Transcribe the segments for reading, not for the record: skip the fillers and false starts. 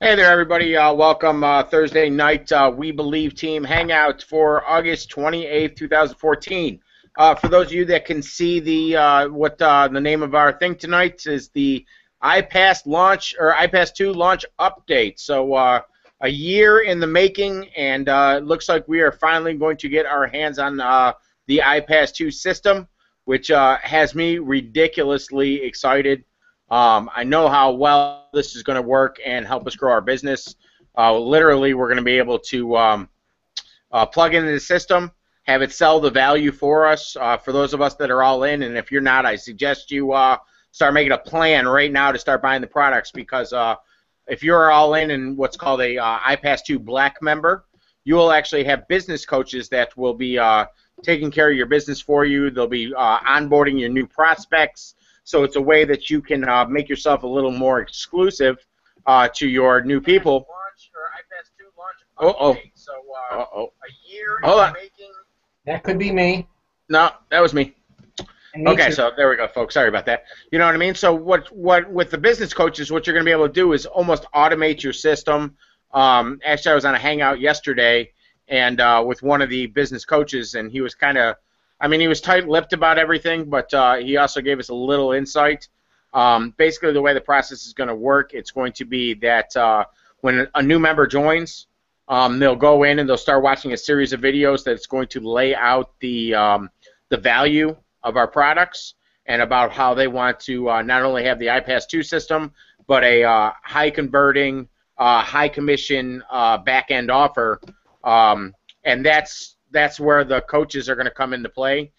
Hey there, everybody. Welcome Thursday night We Believe team hangout for August 28th, 2014. For those of you that can see the name of our thing tonight is the Ipas launch or Ipas2 launch update. So a year in the making, and it looks like we are finally going to get our hands on the Ipas2 system, which has me ridiculously excited. I know how well this is going to work and help us grow our business. Literally, we're going to be able to plug into the system, have it sell the value for us, for those of us that are all in. And if you're not, I suggest you start making a plan right now to start buying the products, because if you're all in what's called a Ipas2 Black member, you will actually have business coaches that will be taking care of your business for you. They'll be onboarding your new prospects. So it's a way that you can make yourself a little more exclusive to your new people. Uh-oh. So a year in the making. That could be me. No, that was me. Okay, so there we go, folks. Sorry about that. You know what I mean? So what with the business coaches, what you're going to be able to do is almost automate your system. Actually, I was on a hangout yesterday and with one of the business coaches, and he was kind of, he was tight-lipped about everything, but he also gave us a little insight. Basically, the way the process is going to work, it's going to be that when a new member joins, they'll go in and they'll start watching a series of videos that's going to lay out the value of our products and about how they want to not only have the Ipas2 system, but a high-converting, high-commission back-end offer, and that's where the coaches are going to come into play.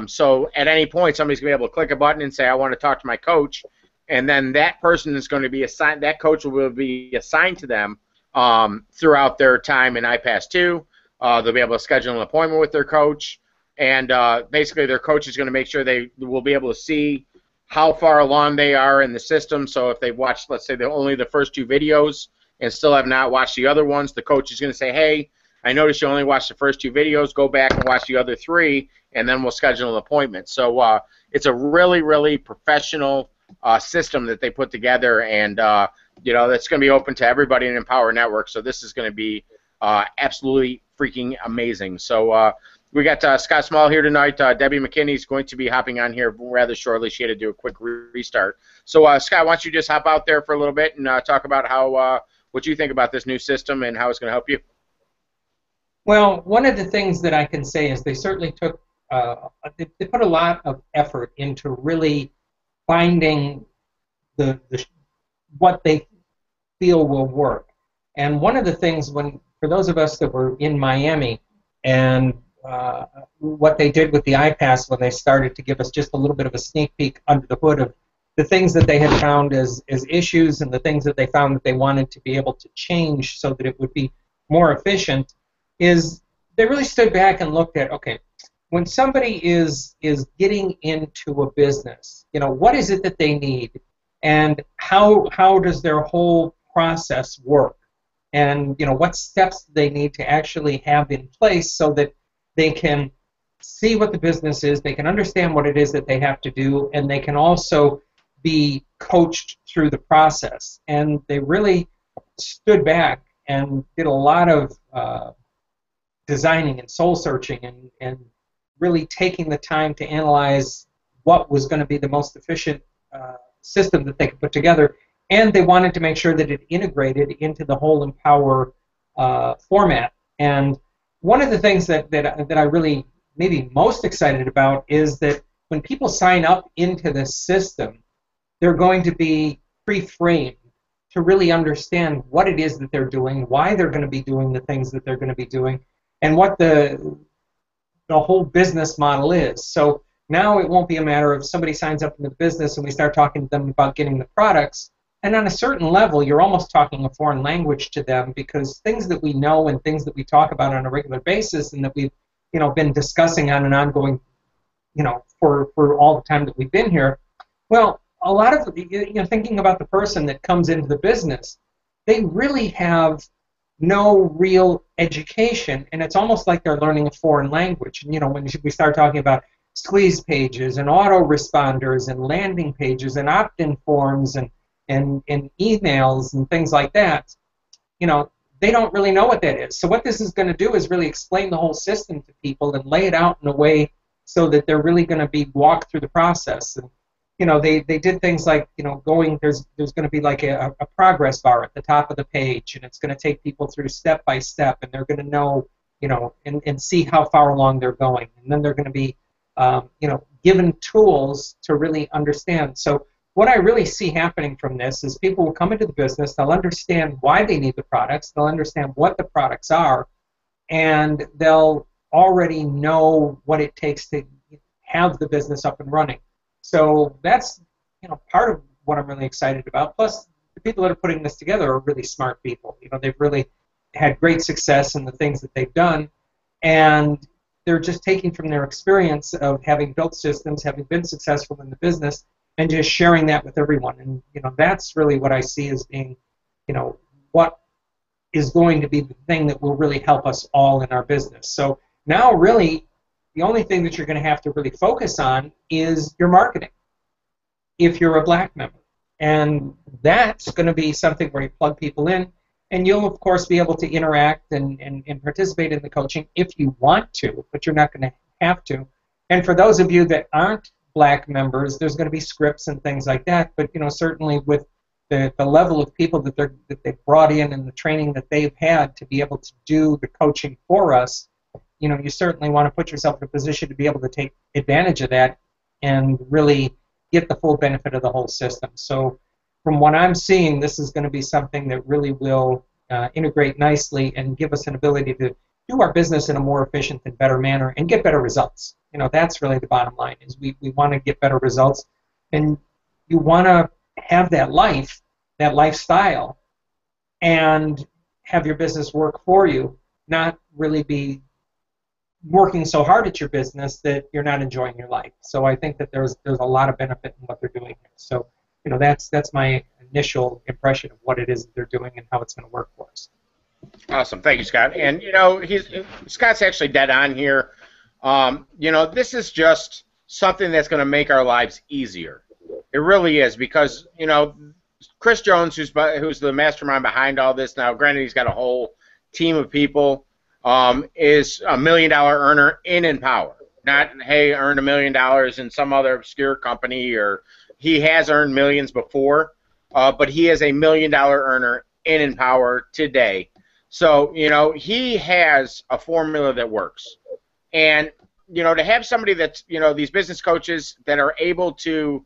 So at any point, somebody's going to be able to click a button and say, I want to talk to my coach, and then that person is going to be assigned, that coach will be assigned to them throughout their time in Ipas2. They'll be able to schedule an appointment with their coach, and basically their coach is going to make sure they will be able to see how far along they are in the system. So if they've watched, let's say, only the first two videos and still have not watched the other ones, the coach is going to say, hey, I noticed you only watched the first two videos. Go back and watch the other three, and then we'll schedule an appointment. So it's a really, really professional system that they put together, and that's going to be open to everybody in Empower Network. So this is going to be absolutely freaking amazing. So we got Scott Small here tonight. Debbie McKinney is going to be hopping on here rather shortly. She had to do a quick restart. So Scott, why don't you just hop out there for a little bit and talk about how what you think about this new system and how it's going to help you? Well, one of the things that I can say is they certainly took, they put a lot of effort into really finding what they feel will work. And one of the things, for those of us that were in Miami, and what they did with the iPass when they started to give us just a little bit of a sneak peek under the hood of the things that they had found as issues and the things that they found that they wanted to be able to change so that it would be more efficient, is they really stood back and looked at, okay, when somebody is getting into a business, what is it that they need, and how does their whole process work, and what steps they need to actually have in place so that they can see what the business is, they can understand what it is that they have to do, and they can also be coached through the process. And they really stood back and did a lot of designing and soul searching and really taking the time to analyze what was going to be the most efficient system that they could put together, and they wanted to make sure that it integrated into the whole Empower format. And one of the things that I really maybe most excited about is that when people sign up into this system, they're going to be pre-framed to really understand what it is that they're doing, why they're going to be doing the things that they're going to be doing, and what the whole business model is. So now it won't be a matter of somebody signs up in the business and we start talking to them about getting the products, and on a certain level you're almost talking a foreign language to them, because things that we know and things that we talk about on a regular basis and that we've been discussing on an ongoing for all the time that we've been here, well, a lot of thinking about the person that comes into the business, they really have no real education, and it's almost like they're learning a foreign language. And when we start talking about squeeze pages and autoresponders and landing pages and opt-in forms and and emails and things like that, you know, they don't really know what that is. So what this is going to do is really explain the whole system to people and lay it out in a way so that they're really going to be walked through the process. And you know, they did things like, you know, there's going to be like a progress bar at the top of the page, and it's going to take people through step by step, and they're going to know, you know, and see how far along they're going. And then they're going to be, you know, given tools to really understand. So what I really see happening from this is people will come into the business, they'll understand why they need the products, they'll understand what the products are, and they'll already know what it takes to have the business up and running. So that's, you know, part of what I'm really excited about. Plus, the people that are putting this together are really smart people. You know, they've really had great success in the things that they've done, and they're just taking from their experience of having built systems, having been successful in the business, and just sharing that with everyone. And you know, that's really what I see as being, you know, what is going to be the thing that will really help us all in our business. So now, really, the only thing that you're going to have to really focus on is your marketing if you're a black member. And that's going to be something where you plug people in, and you'll, of course, be able to interact and participate in the coaching if you want to, but you're not going to have to. And for those of you that aren't black members, there's going to be scripts and things like that, but you know, certainly with the level of people that they've brought in and the training that they've had to be able to do the coaching for us, you know, you certainly want to put yourself in a position to be able to take advantage of that and really get the full benefit of the whole system. So from what I'm seeing, this is going to be something that really will integrate nicely and give us an ability to do our business in a more efficient and better manner and get better results. You know, that's really the bottom line, is we want to get better results, and you want to have that life, that lifestyle, and have your business work for you, not really be working so hard at your business that you're not enjoying your life. So I think that there's a lot of benefit in what they're doing here. So, you know, that's my initial impression of what it is that they're doing and how it's going to work for us. Awesome, thank you, Scott. And you know, Scott's actually dead on here. You know, this is just something that's going to make our lives easier. It really is, because you know, Chris Jones, who's the mastermind behind all this now. Granted, he's got a whole team of people. Is a $1 million earner in Empower. Not, hey, earned $1 million in some other obscure company, or he has earned millions before, but he is a $1 million earner in Empower today. So, you know, he has a formula that works. And, you know, to have somebody that's, you know, these business coaches that are able to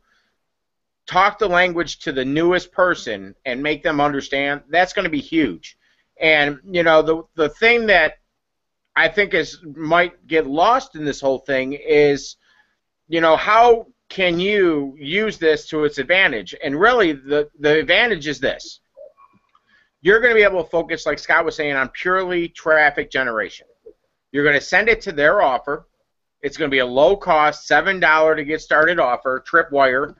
talk the language to the newest person and make them understand, that's going to be huge. And, you know, the thing that I think might get lost in this whole thing is, you know, how can you use this to its advantage? And really, the advantage is this. You're going to be able to focus, like Scott was saying, on purely traffic generation. You're going to send it to their offer. It's going to be a low-cost, $7 to get started offer, tripwire,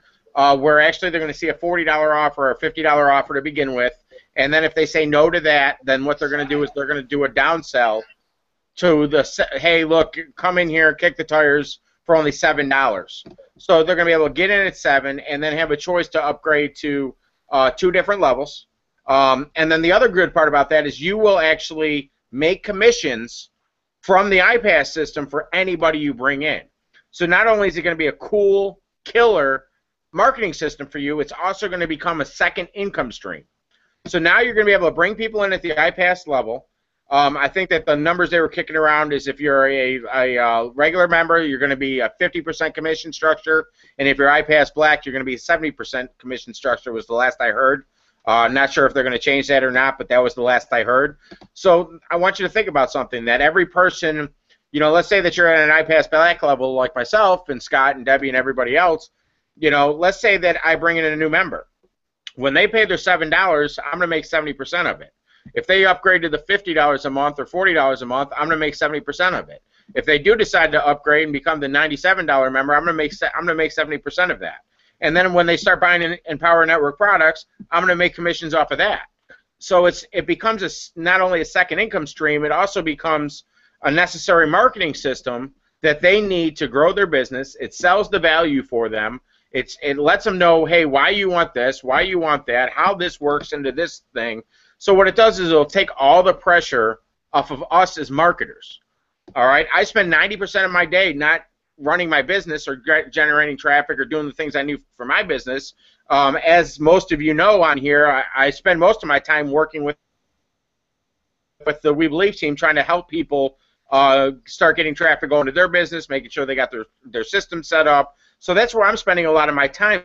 where actually they're going to see a $40 offer or a $50 offer to begin with. And then if they say no to that, then what they're going to do is they're going to do a downsell to the, hey, look, come in here, kick the tires for only $7. So they're going to be able to get in at 7 and then have a choice to upgrade to 2 different levels. And then the other good part about that is you will actually make commissions from the Ipas system for anybody you bring in. So not only is it going to be a cool, killer marketing system for you, it's also going to become a second income stream. So now you're going to be able to bring people in at the Ipas level. I think that the numbers they were kicking around is if you're a regular member, you're going to be a 50% commission structure, and if you're Ipas Black, you're going to be a 70% commission structure, was the last I heard. Not sure if they're going to change that or not, but that was the last I heard. So I want you to think about something, that every person, you know, let's say that you're at an Ipas Black level like myself and Scott and Debbie and everybody else, you know, let's say that I bring in a new member. When they pay their $7, I'm going to make 70% of it. If they upgrade to the $50 a month or $40 a month, I'm going to make 70% of it. If they do decide to upgrade and become the $97 member, I'm going to make 70% of that. And then when they start buying Empower Network products, I'm going to make commissions off of that. So it becomes not only a second income stream, it also becomes a necessary marketing system that they need to grow their business. It sells the value for them, It lets them know, hey, why you want this, why you want that, how this works into this thing. So what it does is it'll take all the pressure off of us as marketers. All right, I spend 90% of my day not running my business or generating traffic or doing the things I need for my business. As most of you know on here, I spend most of my time working with the We Believe team, trying to help people start getting traffic going to their business, making sure they got their system set up. So that's where I'm spending a lot of my time.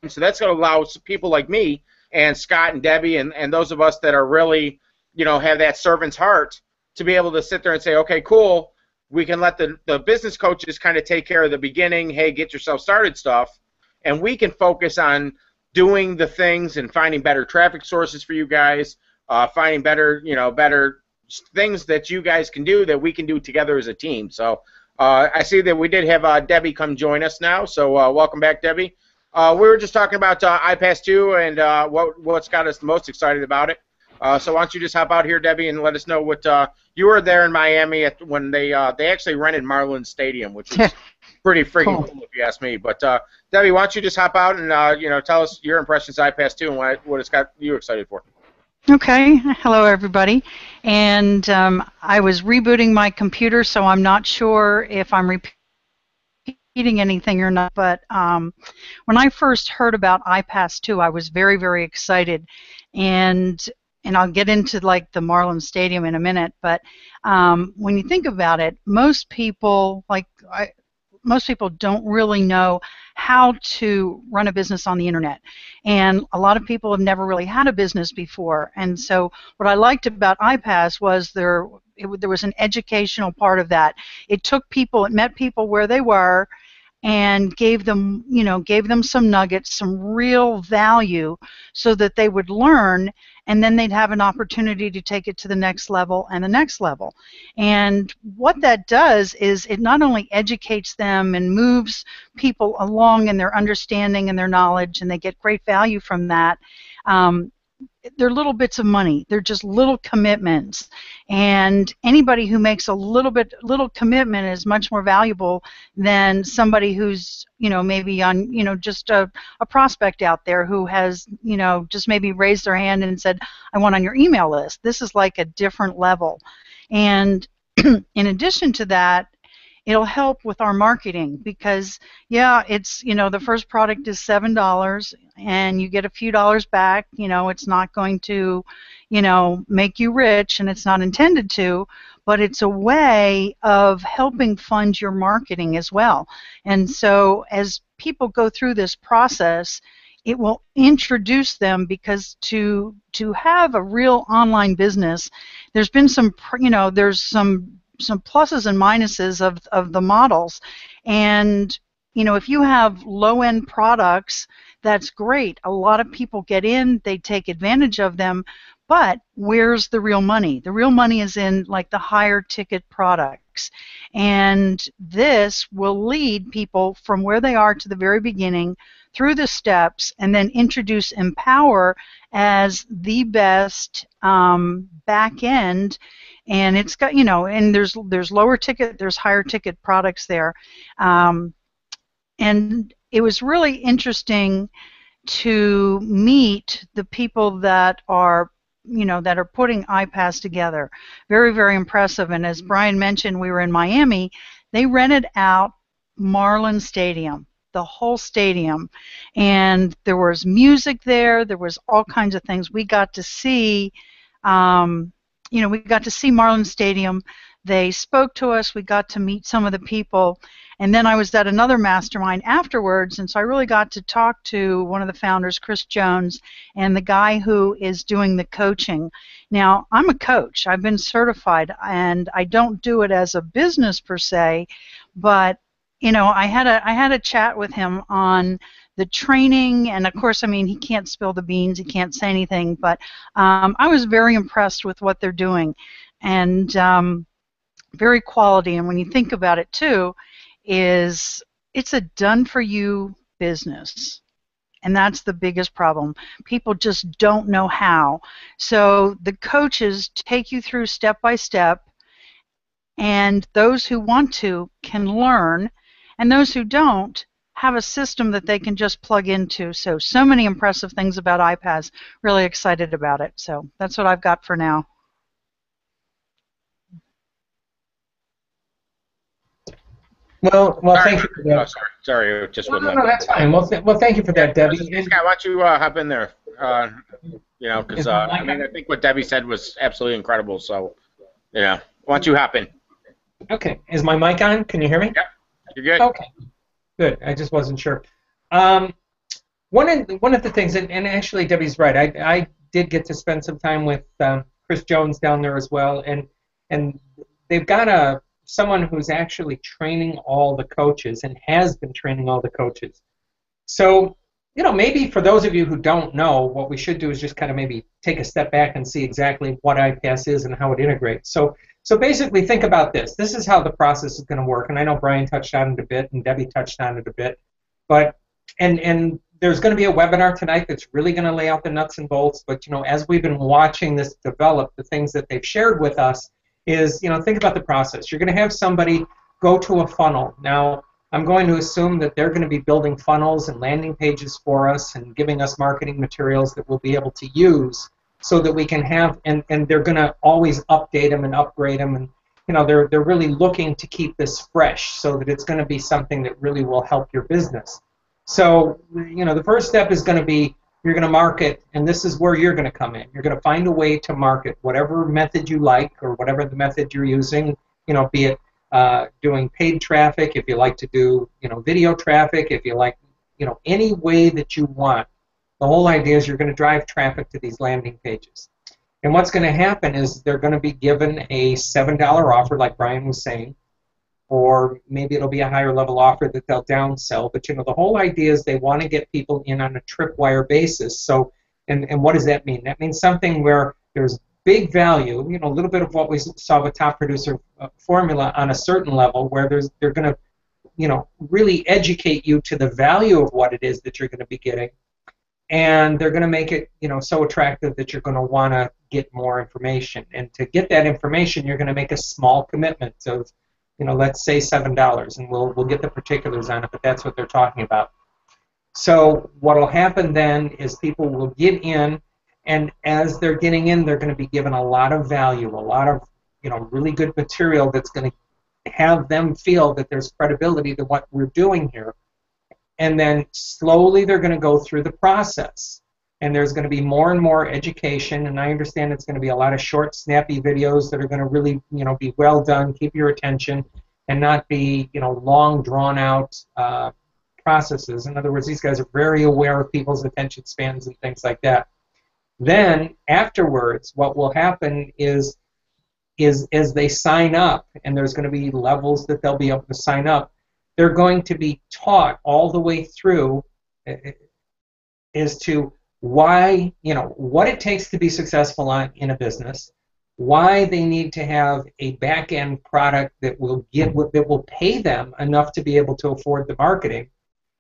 So that's going to allow people like me and Scott and Debbie and those of us that are really, have that servant's heart to be able to sit there and say, okay, cool, we can let the business coaches kind of take care of the beginning, hey, get yourself started stuff, and we can focus on doing the things and finding better traffic sources for you guys, finding better things that you guys can do that we can do together as a team. So I see that we did have Debbie come join us now, so welcome back, Debbie. We were just talking about Ipas2 and what's got us most excited about it. So why don't you just hop out here, Debbie, and let us know what you were there in Miami when they actually rented Marlins Stadium, which was pretty freaking cool if you ask me. But Debbie, why don't you just hop out and tell us your impressions of Ipas2 and what it's got you excited for. Okay. Hello, everybody. And I was rebooting my computer, so I'm not sure if I'm repeating anything or not. But when I first heard about Ipas2, I was very, very excited. And I'll get into like the Marlins Stadium in a minute. But when you think about it, most people don't really know how to run a business on the internet, and a lot of people have never really had a business before. And so what I liked about Ipas was there was an educational part of that. It met people where they were and gave them some nuggets, some real value, so that they would learn, and then they'd have an opportunity to take it to the next level and the next level. And what that does is it not only educates them and moves people along in their understanding and their knowledge, and they get great value from that. They're little bits of money. They're just little commitments, and anybody who makes a little commitment is much more valuable than somebody who's maybe on just a prospect out there who has just maybe raised their hand and said, I want on your email list. This is like a different level. And in addition to that, it'll help with our marketing, because it's the first product is $7 and you get a few dollars back. It's not going to make you rich, and it's not intended to, but it's a way of helping fund your marketing as well. And so as people go through this process, it will introduce them, because to have a real online business, there's been some pluses and minuses of the models. And if you have low-end products, that's great. A lot of people get in, they take advantage of them, but where's the real money? The real money is in like the higher ticket products. And this will lead people from where they are to the very beginning through the steps, and then introduce Empower as the best back end. And it's got, and there's lower ticket, there's higher ticket products there. And it was really interesting to meet the people that are putting Ipas together. Very, very impressive. And as Brian mentioned, we were in Miami. They rented out Marlins Stadium, the whole stadium, and there was music there. There was all kinds of things. We got to see, Marlins Stadium. They spoke to us. We got to meet some of the people. And then I was at another mastermind afterwards, and so I really got to talk to one of the founders, Chris Jones, and the guy who is doing the coaching. Now, I'm a coach. I've been certified, and I don't do it as a business per se, but I had a chat with him on the training, and of course, he can't spill the beans, he can't say anything, but I was very impressed with what they're doing, and very quality. And when you think about it too, it's a done-for-you business, and that's the biggest problem. People just don't know how. So the coaches take you through step by step, and those who want to can learn, and those who don't have a system that they can just plug into. So many impressive things about Ipas. Really excited about it. So that's what I've got for now. Well, thank you for that. Oh, sorry, it just wouldn't No, let me. that's fine. Well, thank you for that, Debbie. Scott, why don't you hop in there? Because I mean, I think what Debbie said was absolutely incredible. So, why don't you hop in? Okay. Is my mic on? Can you hear me? Yeah, you're good. Okay. Good. I just wasn't sure. One of the things, and actually Debbie's right. I did get to spend some time with Chris Jones down there as well, and they've got someone who's actually training all the coaches and has been training all the coaches. So, maybe for those of you who don't know, what we should do is just kind of maybe take a step back and see exactly what Ipas is and how it integrates. So basically think about this. This is how the process is going to work, and I know Brian touched on it a bit and Debbie touched on it a bit, but and there's going to be a webinar tonight that's really going to lay out the nuts and bolts, but as we've been watching this develop, the things that they've shared with us is, think about the process. You're going to have somebody go to a funnel. Now, I'm going to assume that they're going to be building funnels and landing pages for us and giving us marketing materials that we'll be able to use so that we can have, and they're going to always update them and upgrade them, and they're really looking to keep this fresh so that it's going to be something that really will help your business. So, the first step is going to be you're going to market, and this is where you're going to come in. You're going to find a way to market whatever method you like or whatever the method you're using, be it doing paid traffic, if you like to do, video traffic, if you like, any way that you want. The whole idea is you're going to drive traffic to these landing pages. And what's going to happen is they're going to be given a $7 offer, like Brian was saying, or maybe it'll be a higher level offer that they'll downsell. But the whole idea is they want to get people in on a tripwire basis. So, and what does that mean? That means something where there's big value, a little bit of what we saw with Top Producer Formula on a certain level, where they're going to, really educate you to the value of what it is that you're going to be getting, and they're going to make it, so attractive that you're going to want to get more information. And to get that information, you're going to make a small commitment of, let's say $7, and we'll get the particulars on it, but that's what they're talking about. So what will happen then is people will get in, and as they're getting in, they're going to be given a lot of value, a lot of really good material that's going to have them feel that there's credibility to what we're doing here. And then slowly they're going to go through the process. And there's going to be more and more education, and I understand it's going to be a lot of short, snappy videos that are going to really, be well done, keep your attention, and not be, long, drawn-out processes. In other words, these guys are very aware of people's attention spans and things like that. Then, afterwards, what will happen is as they sign up, and there's going to be levels that they'll be able to sign up, they're going to be taught all the way through as to why, what it takes to be successful in a business, why they need to have a back-end product that will pay them enough to be able to afford the marketing,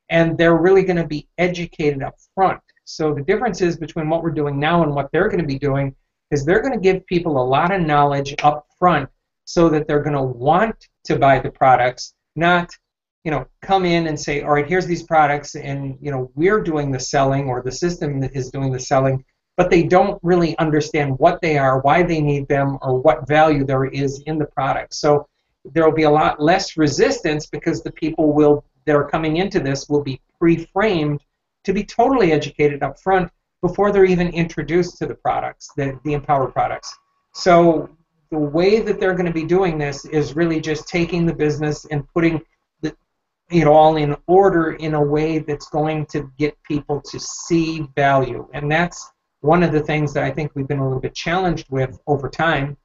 and they're really going to be educated up front. So the difference is between what we're doing now and what they're going to be doing is they're going to give people a lot of knowledge up front so that they're going to want to buy the products, not come in and say, all right, here's these products, and we're doing the selling, or the system is doing the selling, but they don't really understand what they are, why they need them, or what value there is in the product. So there will be a lot less resistance because the people that are coming into this will be pre-framed to be totally educated up front before they're even introduced to the products, the Empower products. So the way that they're going to be doing this is really just taking the business and putting all in order in a way that's going to get people to see value. And that's one of the things that I think we've been a little bit challenged with over time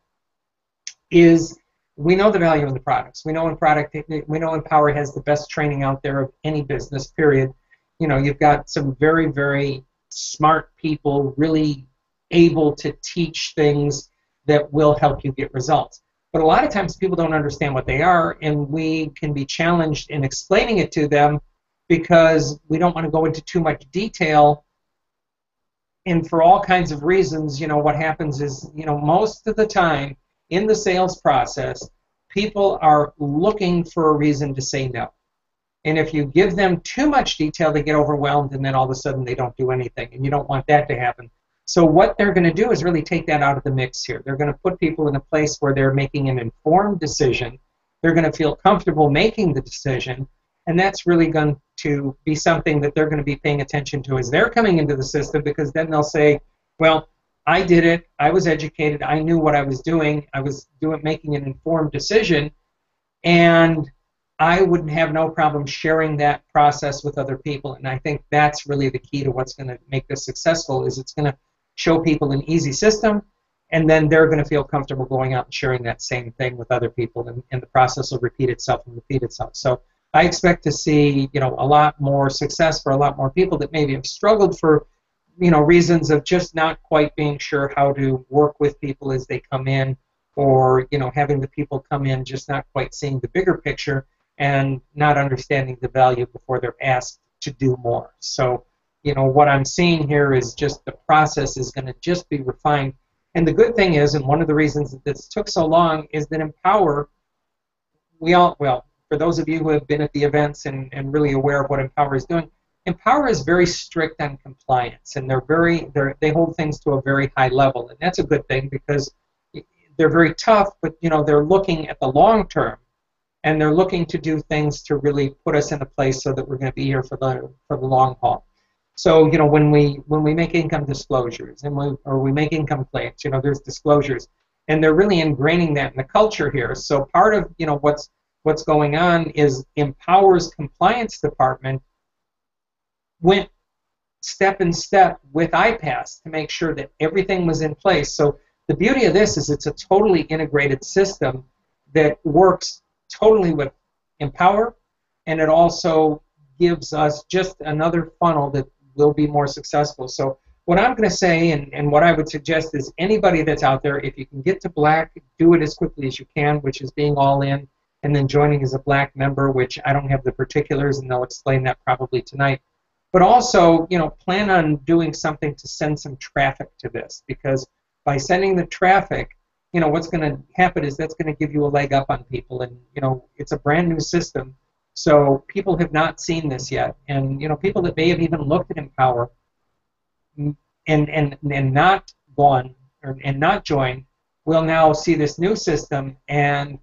is we know the value of the products. We know Empower has the best training out there of any business, period. You've got some very, very smart people really able to teach things that will help you get results. But a lot of times people don't understand what they are, and we can be challenged in explaining it to them because we don't want to go into too much detail. And for all kinds of reasons, what happens is, most of the time in the sales process, people are looking for a reason to say no. And if you give them too much detail, they get overwhelmed, and then all of a sudden they don't do anything. And you don't want that to happen. So what they're going to do is really take that out of the mix here. They're going to put people in a place where they're making an informed decision. They're going to feel comfortable making the decision. And that's really going to be something that they're going to be paying attention to as they're coming into the system, because then they'll say, well, I did it. I was educated. I knew what I was doing. I was making an informed decision. And I wouldn't have no problem sharing that process with other people. And I think that's really the key to what's going to make this successful, is it's going to show people an easy system, and then they're going to feel comfortable going out and sharing that same thing with other people, and the process will repeat itself and repeat itself. So I expect to see, a lot more success for a lot more people that maybe have struggled for, reasons of just not quite being sure how to work with people as they come in, or, having the people come in just not quite seeing the bigger picture and not understanding the value before they're asked to do more. So, what I'm seeing here is just the process is going to just be refined. And the good thing is, and one of the reasons that this took so long, is that Empower, for those of you who have been at the events and really aware of what Empower is doing, Empower is very strict on compliance, and they hold things to a very high level, and that's a good thing, because they're very tough, but they're looking at the long term, and they're looking to do things to really put us in a place so that we're going to be here for the long haul. So when we make income disclosures and we make income claims, there's disclosures, and they're really ingraining that in the culture here. So part of what's going on is Empower's compliance department went step in step with Ipas to make sure that everything was in place. So the beauty of this is it's a totally integrated system that works totally with Empower, and it also gives us just another funnel that will be more successful. So what I'm going to say, and what I would suggest, is anybody that's out there, if you can get to black, do it as quickly as you can, which is being all in, and then joining as a black member, which I don't have the particulars, and they'll explain that probably tonight. But also, plan on doing something to send some traffic to this, because by sending the traffic, what's going to happen is that's going to give you a leg up on people, and it's a brand new system, so people have not seen this yet, and people that may have even looked at Empower and not gone and not joined will now see this new system, and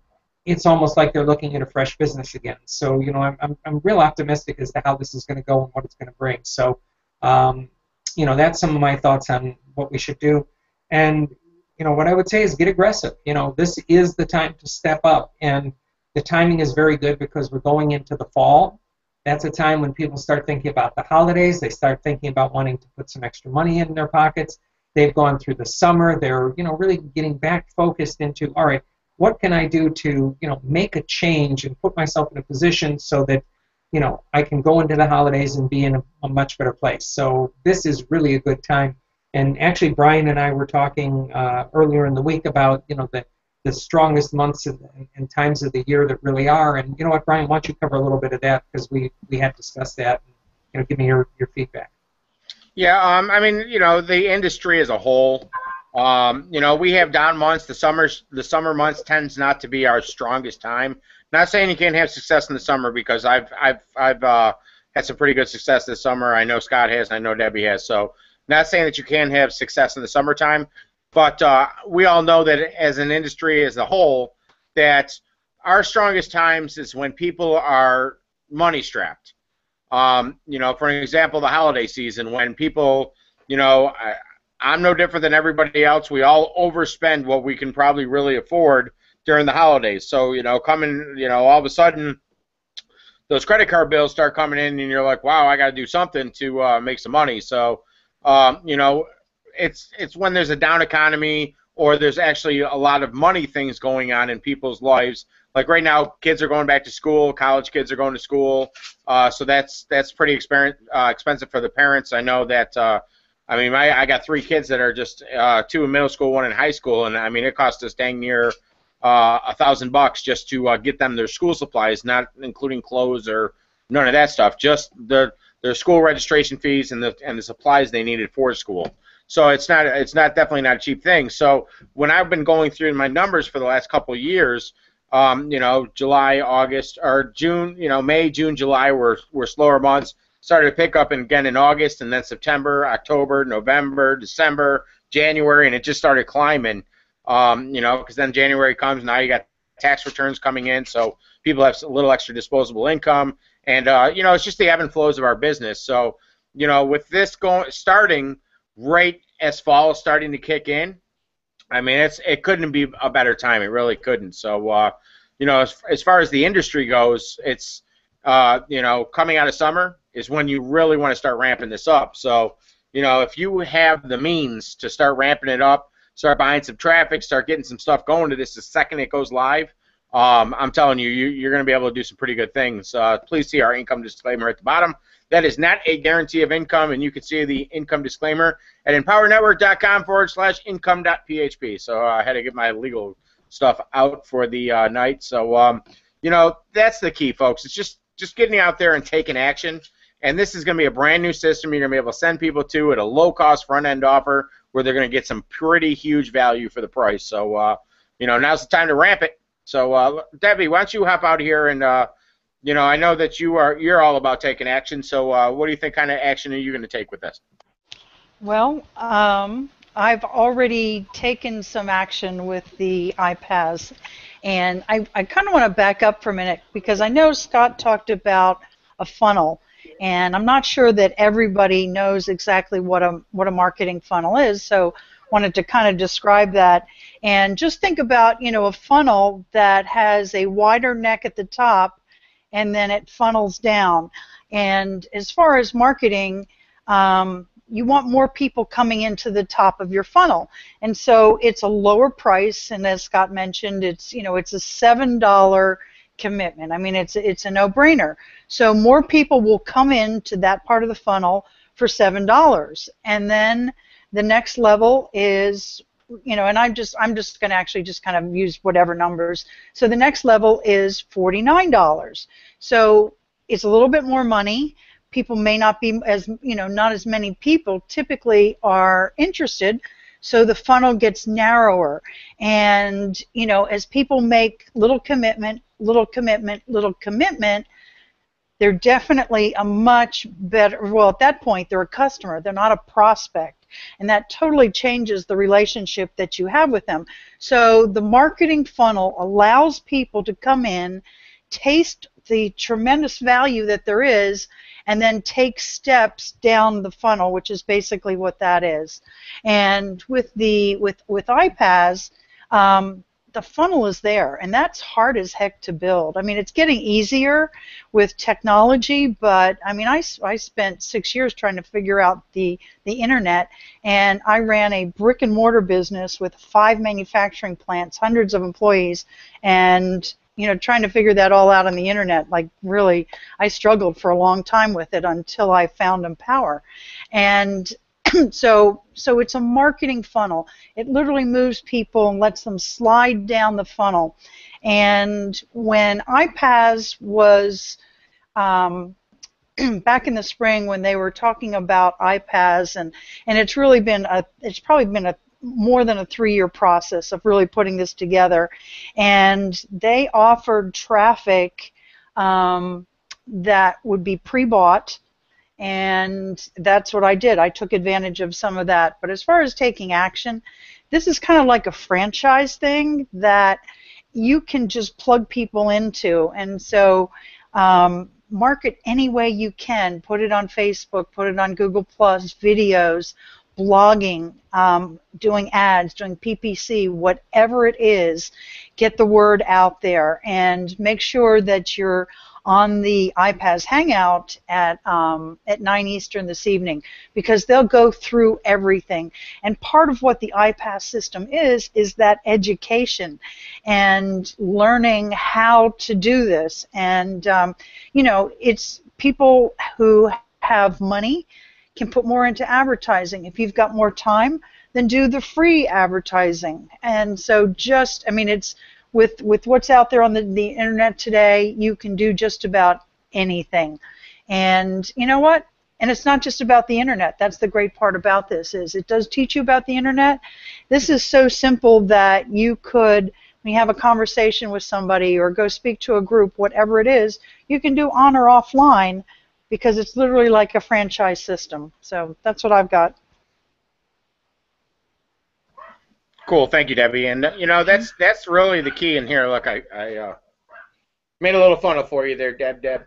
it's almost like they're looking at a fresh business again. So I'm real optimistic as to how this is going to go and what it's going to bring. So that's some of my thoughts on what we should do. And what I would say is get aggressive. This is the time to step up, and the timing is very good because we're going into the fall. That's a time when people start thinking about the holidays. They start thinking about wanting to put some extra money in their pockets. They've gone through the summer. They're really getting back focused into, all right, what can I do to make a change and put myself in a position so that I can go into the holidays and be in a much better place. So this is really a good time. And actually, Brian and I were talking earlier in the week about the strongest months and times of the year that really are. And you know what, Brian, why don't you cover a little bit of that, because we had discussed that. And, give me your feedback. Yeah, I mean, the industry as a whole, we have down months. The summer months tends not to be our strongest time. Not saying you can't have success in the summer, because I've had some pretty good success this summer. I know Scott has, and I know Debbie has. So not saying that you can't have success in the summertime, but we all know that as an industry as a whole, that our strongest times is when people are money strapped. For an example, the holiday season, when people, I'm no different than everybody else. We all overspend what we can probably really afford during the holidays. So, all of a sudden, those credit card bills start coming in, and you're like, wow, I got to do something to make some money. So, it's when there's a down economy, or there's actually a lot of money things going on in people's lives. Like right now, kids are going back to school. College kids are going to school. So that's pretty expensive for the parents. I know that. I got 3 kids that are just 2 in middle school, 1 in high school, and it cost us dang near $1,000 just to get them their school supplies, not including clothes or none of that stuff. Just their school registration fees and the supplies they needed for school. So it's definitely not a cheap thing. So when I've been going through my numbers for the last couple of years, You know, July, August, or June, you know, May, June, July were slower months. Started to pick up again in August, and then September, October, November, December, January, and it just started climbing. You know, because then January comes, now you got tax returns coming in, so people have a little extra disposable income, and you know, it's just the ebb and flows of our business. So, you know, with this starting right as fall is starting to kick in, I mean, it couldn't be a better time. It really couldn't. So, you know, as far as the industry goes, it's you know, coming out of summer is when you really want to start ramping this up. So, you know, if you have the means to start ramping it up, start buying some traffic, start getting some stuff going to this the second it goes live, I'm telling you, you're going to be able to do some pretty good things. Please see our income disclaimer at the bottom. That is not a guarantee of income, and you can see the income disclaimer at empowernetwork.com/income.php. So I had to get my legal stuff out for the night. So, you know, that's the key, folks. It's just getting out there and taking action. And this is going to be a brand new system you're going to be able to send people to at a low-cost front-end offer where they're going to get some pretty huge value for the price. So, you know, now's the time to ramp it. So, Debbie, why don't you hop out here and, you know, I know that you're all about taking action. So, what do you think kind of action are you going to take with this? Well, I've already taken some action with the Ipas, and I kind of want to back up for a minute because I know Scott talked about a funnel, and I'm not sure that everybody knows exactly what a marketing funnel is. So, wanted to kind of describe that, and just think about, you know, a funnel that has a wider neck at the top, and then it funnels down. And as far as marketing, you want more people coming into the top of your funnel, and so it's a lower price. And as Scott mentioned, it's, you know, it's a $7 commitment. I mean, it's a no-brainer. So more people will come into that part of the funnel for $7, and then the next level is, you know, and I'm just going to actually just kind of use whatever numbers. So the next level is $49. So it's a little bit more money. People may not be as, you know, not as many people typically are interested. So the funnel gets narrower. And, you know, as people make little commitment, little commitment, little commitment, they're definitely a much better, well, at that point, they're a customer. They're not a prospect. And that totally changes the relationship that you have with them. So the marketing funnel allows people to come in, taste the tremendous value that there is, and then take steps down the funnel, which is basically what that is. And with Ipas, the funnel is there, and that's hard as heck to build. I mean, it's getting easier with technology, but I mean, I spent 6 years trying to figure out the internet, and I ran a brick and mortar business with 5 manufacturing plants, hundreds of employees, and, you know, trying to figure that all out on the internet, like, really, I struggled for a long time with it until I found Empower. And so it's a marketing funnel. It literally moves people and lets them slide down the funnel. And when Ipas was back in the spring, when they were talking about Ipas, and it's really been probably been more than a 3-year process of really putting this together. And they offered traffic that would be pre-bought. And that's what I did. I took advantage of some of that. But as far as taking action, this is kind of like a franchise thing that you can just plug people into. And so market any way you can. Put it on Facebook, put it on Google+, videos, blogging, doing ads, doing PPC, whatever it is, get the word out there. And make sure that you're on the Ipas Hangout at 9 Eastern this evening, because they'll go through everything. And part of what the Ipas system is that education and learning how to do this. And, you know, it's people who have money can put more into advertising. If you've got more time, then do the free advertising. And so just, I mean, it's, with what's out there on the internet today, you can do just about anything. And you know what? And it's not just about the internet. That's the great part about this, is it does teach you about the internet. This is so simple that you could when you have a conversation with somebody or go speak to a group, whatever it is, you can do on or offline because it's literally like a franchise system. So that's what I've got. Cool, thank you, Debbie. And that's really the key in here. Look, I made a little funnel for you there, Deb.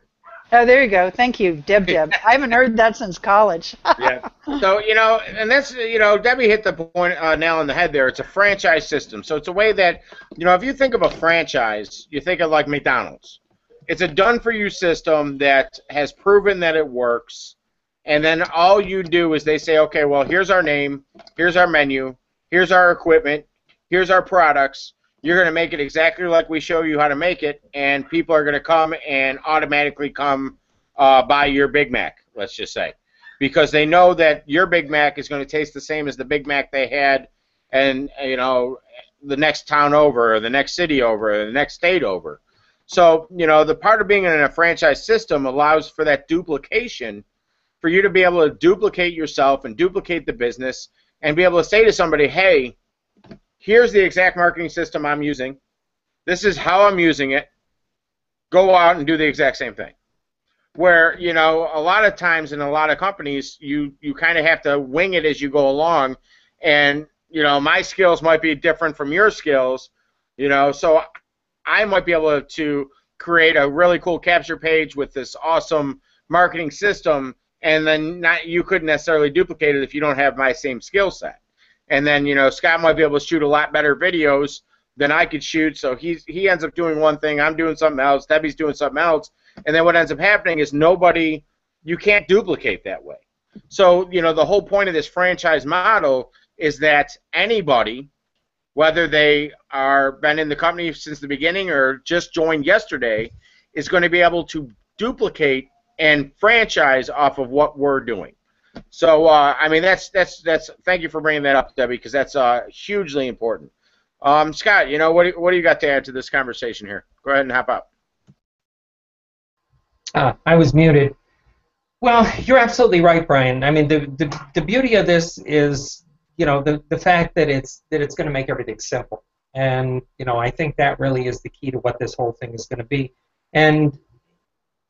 Oh, there you go. Thank you, Deb. I haven't heard that since college. Yeah. So, and that's, Debbie hit the point, nail on the head there. It's a franchise system. So it's a way that, if you think of a franchise, you think of like McDonald's. It's a done-for-you system that has proven that it works. And then all you do is they say, okay, well, here's our name, here's our menu, here's our equipment, here's our products. You're going to make it exactly like we show you how to make it, and people are going to come and automatically come buy your Big Mac, let's just say, because they know that your Big Mac is going to taste the same as the Big Mac they had and, the next town over or the next city over or the next state over. So, the part of being in a franchise system allows for that duplication, for you to be able to duplicate yourself and duplicate the business and be able to say to somebody, hey, here's the exact marketing system I'm using. This is how I'm using it. Go out and do the exact same thing. Where, a lot of times in a lot of companies, you kind of have to wing it as you go along. And, my skills might be different from your skills, so I might be able to create a really cool capture page with this awesome marketing system, and then you couldn't necessarily duplicate it if you don't have my same skill set. And then, Scott might be able to shoot a lot better videos than I could shoot, so he ends up doing one thing, I'm doing something else, Debbie's doing something else, and then what ends up happening is you can't duplicate that way. So, the whole point of this franchise model is that anybody, whether they are been in the company since the beginning or just joined yesterday, is going to be able to duplicate and franchise off of what we're doing. So, that's thank you for bringing that up, Debbie, because that's hugely important. Scott, what do you got to add to this conversation here? Go ahead and hop up. I was muted. Well, you're absolutely right, Brian. I mean, the beauty of this is, the fact that it's going to make everything simple, and I think that really is the key to what this whole thing is going to be. And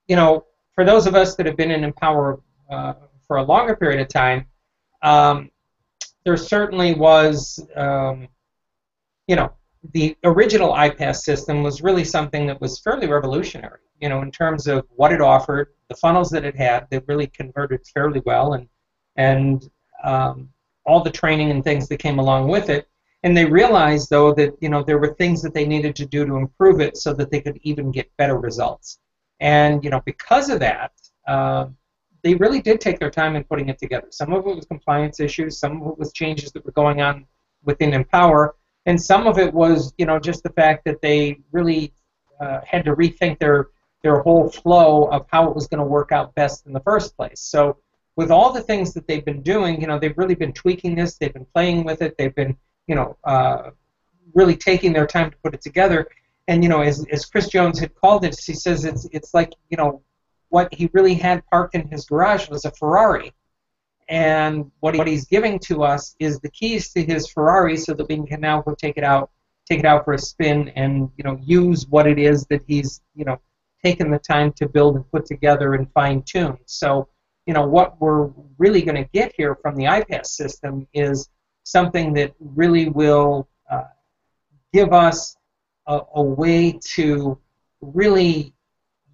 for those of us that have been in Empower for a longer period of time, there certainly was, the original Ipas system was really something that was fairly revolutionary, in terms of what it offered, the funnels that it had, that really converted fairly well, and all the training and things that came along with it. And they realized, though, that there were things that they needed to do to improve it so that they could even get better results. And because of that, they really did take their time in putting it together. Some of it was compliance issues, some of it was changes that were going on within Empower, and some of it was just the fact that they really had to rethink their whole flow of how it was going to work out best in the first place. So with all the things that they've been doing, they've really been tweaking this, they've been playing with it, they've been really taking their time to put it together. And as Chris Jones had called it, he says it's like what he really had parked in his garage was a Ferrari, and what he's giving to us is the keys to his Ferrari, so that we can now go take it out for a spin, and use what it is that he's taken the time to build and put together and fine tune. So what we're really going to get here from the Ipas system is something that really will give us a way to really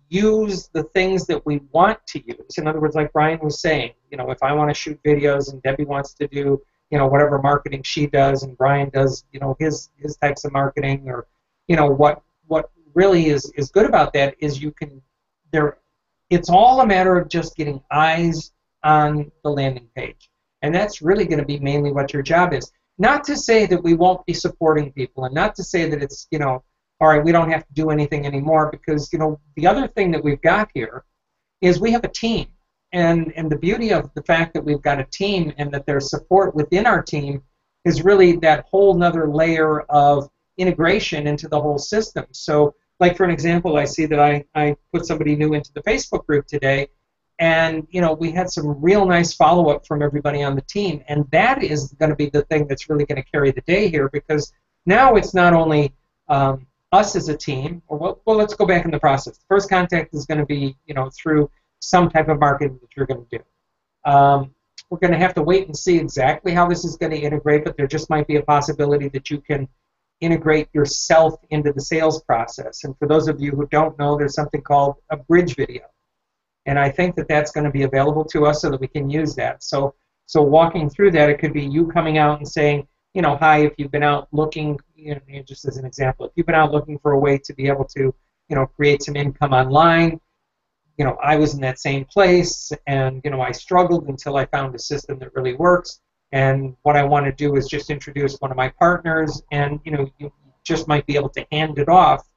use the things that we want to use. In other words, like Brian was saying, if I want to shoot videos and Debbie wants to do, whatever marketing she does, and Brian does, his types of marketing, or, what really is good about that is it's all a matter of just getting eyes on the landing page. And that's really going to be mainly what your job is. Not to say that we won't be supporting people, and not to say that it's, all right, we don't have to do anything anymore, because, the other thing that we've got here is we have a team. And the beauty of the fact that we've got a team and that there's support within our team is really that whole nother layer of integration into the whole system. So, like for an example, I see that I put somebody new into the Facebook group today, and we had some real nice follow-up from everybody on the team, and that is going to be the thing that's really going to carry the day here, because now it's not only us as a team, or well, let's go back in the process. The first contact is going to be, through some type of marketing that you're going to do. We're going to have to wait and see exactly how this is going to integrate, but there just might be a possibility that you can integrate yourself into the sales process. And for those of you who don't know, there's something called a bridge video. And I think that that's going to be available to us so that we can use that. So walking through that, it could be you coming out and saying, hi, if you've been out looking, just as an example, if you've been out looking for a way to be able to, create some income online, I was in that same place, and, I struggled until I found a system that really works. And what I want to do is just introduce one of my partners, and, you just might be able to hand it off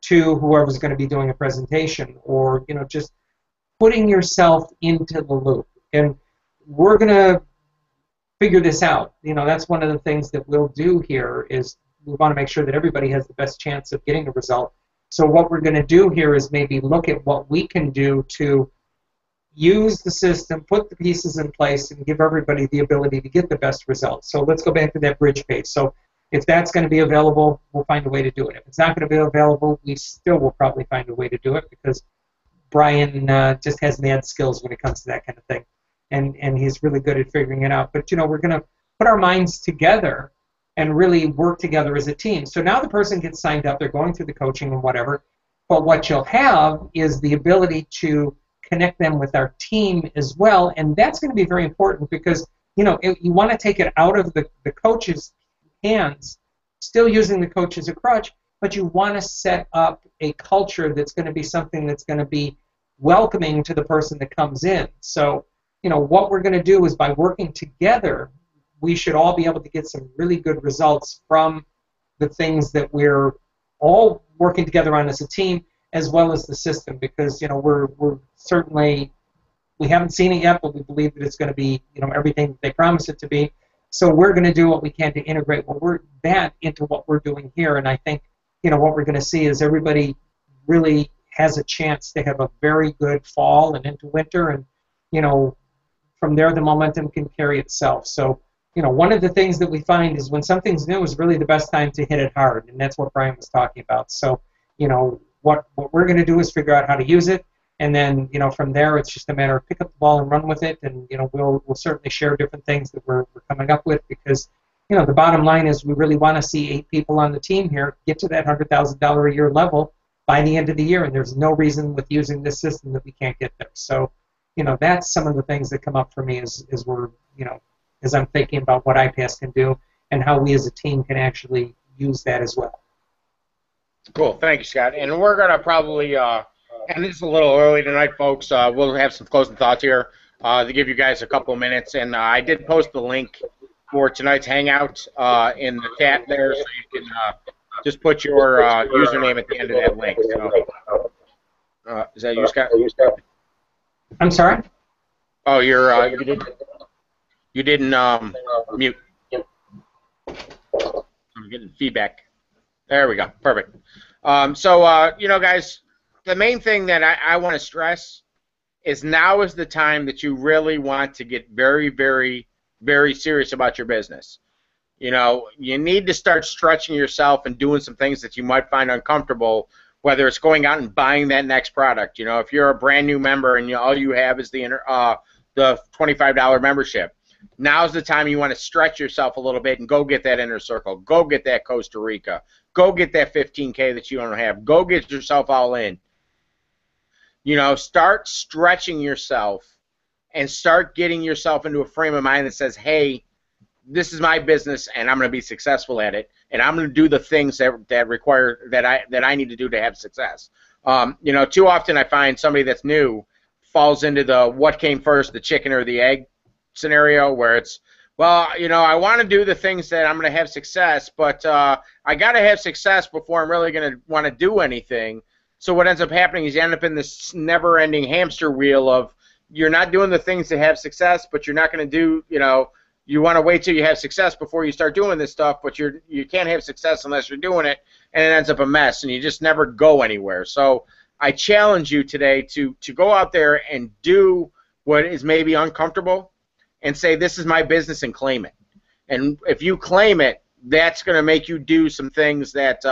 to whoever's going to be doing a presentation, or, just putting yourself into the loop. And we're going to figure this out. That's one of the things that we'll do here is we want to make sure that everybody has the best chance of getting a result. So what we're going to do here is maybe look at what we can do to use the system, put the pieces in place, and give everybody the ability to get the best results. So let's go back to that bridge page. So if that's going to be available, we'll find a way to do it. If it's not going to be available, we still will probably find a way to do it, because Brian just has mad skills when it comes to that kind of thing. And he's really good at figuring it out. But, we're going to put our minds together and really work together as a team. So now the person gets signed up, they're going through the coaching and whatever, but what you'll have is the ability to connect them with our team as well, and that's going to be very important, because, you want to take it out of the coach's hands, still using the coach as a crutch, but you want to set up a culture that's going to be something that's going to be welcoming to the person that comes in. So, what we're going to do is, by working together, we should all be able to get some really good results from the things that we're all working together on as a team, as well as the system, because we're certainly, we haven't seen it yet, but we believe that it's going to be everything that they promise it to be. So we're going to do what we can to integrate that into what we're doing here, and I think what we're going to see is everybody really has a chance to have a very good fall and into winter, and from there the momentum can carry itself. So one of the things that we find is when something's new is really the best time to hit it hard, and that's what Brian was talking about. So what we're going to do is figure out how to use it, and then from there it's just a matter of pick up the ball and run with it, and we'll certainly share different things that we're coming up with, because the bottom line is we really want to see 8 people on the team here get to that $100,000 a year level by the end of the year, and there's no reason with using this system that we can't get there. So that's some of the things that come up for me as we're as I'm thinking about what Ipas can do and how we as a team can actually use that as well. Cool, thank you, Scott. And we're gonna probably and this is a little early tonight, folks. We'll have some closing thoughts here to give you guys a couple of minutes. And I did post the link for tonight's hangout in the chat there, so you can just put your username at the end of that link. So, is that you, Scott? I'm sorry? Oh, you didn't mute. I'm getting feedback. There we go. Perfect. Guys, the main thing that I want to stress is now is the time that you really want to get very, very, very serious about your business. You need to start stretching yourself and doing some things that you might find uncomfortable, whether it's going out and buying that next product. If you're a brand new member and all you have is the $25 membership, now's the time you want to stretch yourself a little bit and go get that inner circle. Go get that Costa Rica. Go get that 15K that you don't have. Go get yourself all in. Start stretching yourself and start getting yourself into a frame of mind that says, hey, this is my business and I'm going to be successful at it, and I'm going to do the things that require that I need to do to have success. Too often I find somebody that's new falls into the what came first, the chicken or the egg scenario, where it's, well, I want to do the things that I'm going to have success, but I got to have success before I'm really going to want to do anything. So what ends up happening is you end up in this never-ending hamster wheel of you're not doing the things to have success, but you're not going to do, you want to wait till you have success before you start doing this stuff, but you can't have success unless you're doing it, and it ends up a mess, and you just never go anywhere. So I challenge you today to go out there and do what is maybe uncomfortable and say, this is my business, and claim it. And if you claim it, that's going to make you do some things that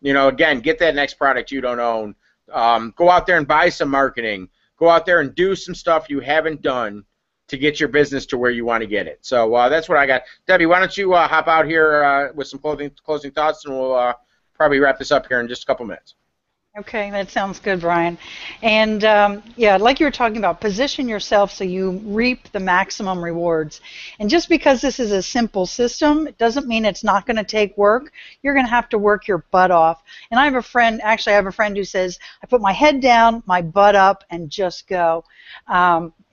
Again, get that next product you don't own. Go out there and buy some marketing. Go out there and do some stuff you haven't done to get your business to where you want to get it. So that's what I got. Debbie, why don't you hop out here with some closing thoughts, and we'll probably wrap this up here in just a couple minutes. Okay, that sounds good, Brian. And yeah, like you were talking about, position yourself so you reap the maximum rewards. And just because this is a simple system, it doesn't mean it's not going to take work. You're going to have to work your butt off. And I have a friend, actually I have a friend who says, I put my head down, my butt up, and just go.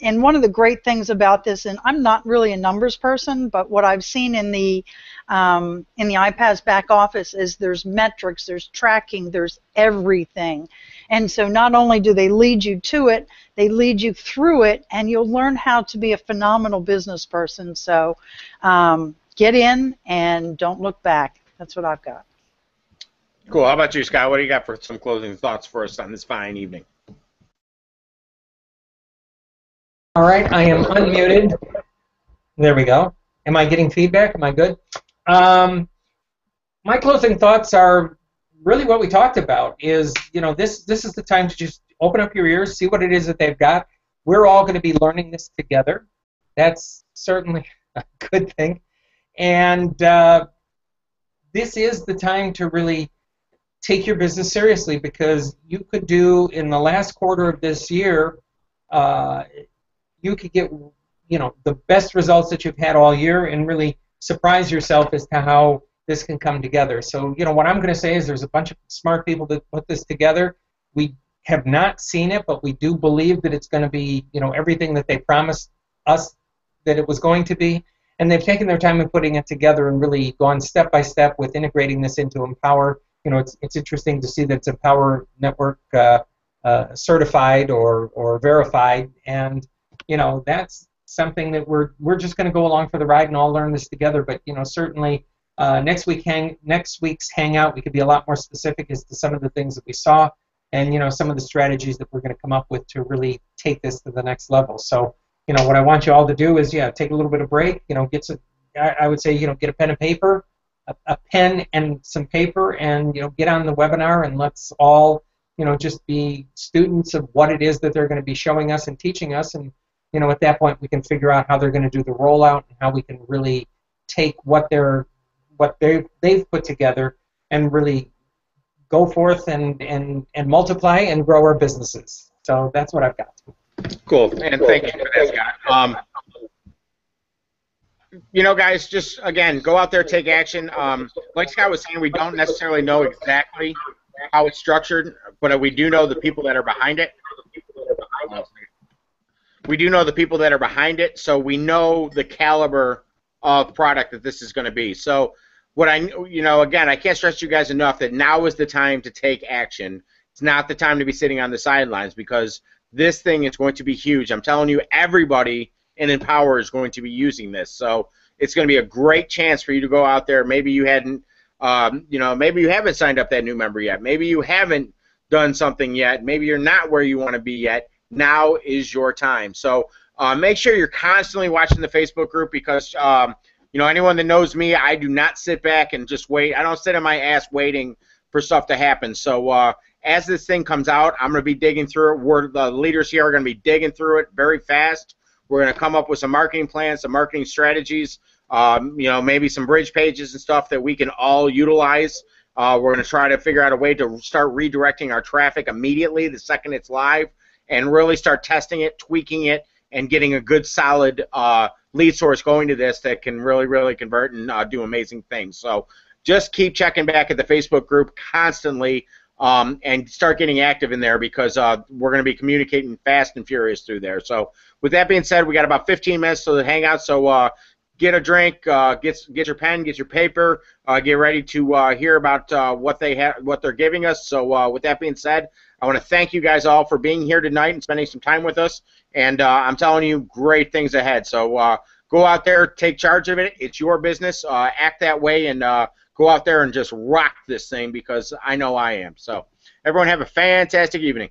And one of the great things about this, and I'm not really a numbers person, but what I've seen in the Ipas back office is there's metrics, there's tracking, there's everything. And so not only do they lead you to it, they lead you through it, and you'll learn how to be a phenomenal business person. So get in and don't look back. That's what I've got. Cool. How about you, Scott? What do you got for some closing thoughts for us on this fine evening? All right, I am unmuted. There we go. Am I getting feedback? Am I good? My closing thoughts are really what we talked about is, this is the time to just open up your ears, see what it is that they've got. We're all going to be learning this together. That's certainly a good thing. And this is the time to really take your business seriously, because you could do, in the last quarter of this year, you could get, the best results that you've had all year and really surprise yourself as to how this can come together. So, what I'm going to say is there's a bunch of smart people that put this together. We have not seen it, but we do believe that it's going to be, everything that they promised us that it was going to be. And they've taken their time in putting it together and really gone step by step with integrating this into Empower. It's interesting to see that it's Empower Network certified or verified, and that's something that we're just going to go along for the ride and all learn this together. But certainly next week's hangout, we could be a lot more specific as to some of the things that we saw, and some of the strategies that we're going to come up with to really take this to the next level. So what I want you all to do is take a little bit of break. I would say get a pen and paper, a pen and some paper, and get on the webinar, and let's all just be students of what it is that they're going to be showing us and teaching us. And at that point, we can figure out how they're going to do the rollout and how we can really take what they've put together and really go forth and multiply and grow our businesses. So that's what I've got. Cool, and thank you for that, Scott. Guys, just again, go out there, take action. Like Scott was saying, we don't necessarily know exactly how it's structured, but we do know the people that are behind it. We do know the people that are behind it, so we know the caliber of product that this is going to be. So again, I can't stress you guys enough that now is the time to take action. It's not the time to be sitting on the sidelines, because this thing is going to be huge. I'm telling you, everybody in Empower is going to be using this. So it's going to be a great chance for you to go out there. Maybe you hadn't, maybe you haven't signed up that new member yet. Maybe you haven't done something yet. Maybe you're not where you want to be yet. Now is your time. So make sure you're constantly watching the Facebook group, because anyone that knows me, I do not sit back and just wait. I don't sit on my ass waiting for stuff to happen. So as this thing comes out, I'm going to be digging through it. The leaders here are going to be digging through it very fast. We're going to come up with some marketing plans, some marketing strategies, maybe some bridge pages and stuff that we can all utilize. We're going to try to figure out a way to start redirecting our traffic immediately the second it's live, and really start testing it, tweaking it, and getting a good solid lead source going to this that can really, really convert and do amazing things. So just keep checking back at the Facebook group constantly, and start getting active in there, because we're going to be communicating fast and furious through there. So with that being said, we got about 15 minutes to the hangout, so get a drink, get your pen, get your paper, get ready to hear about what they're giving us. So with that being said, I want to thank you guys all for being here tonight and spending some time with us, and I'm telling you, great things ahead. So go out there, take charge of it. It's your business. Act that way, and go out there and just rock this thing, because I know I am. So everyone have a fantastic evening.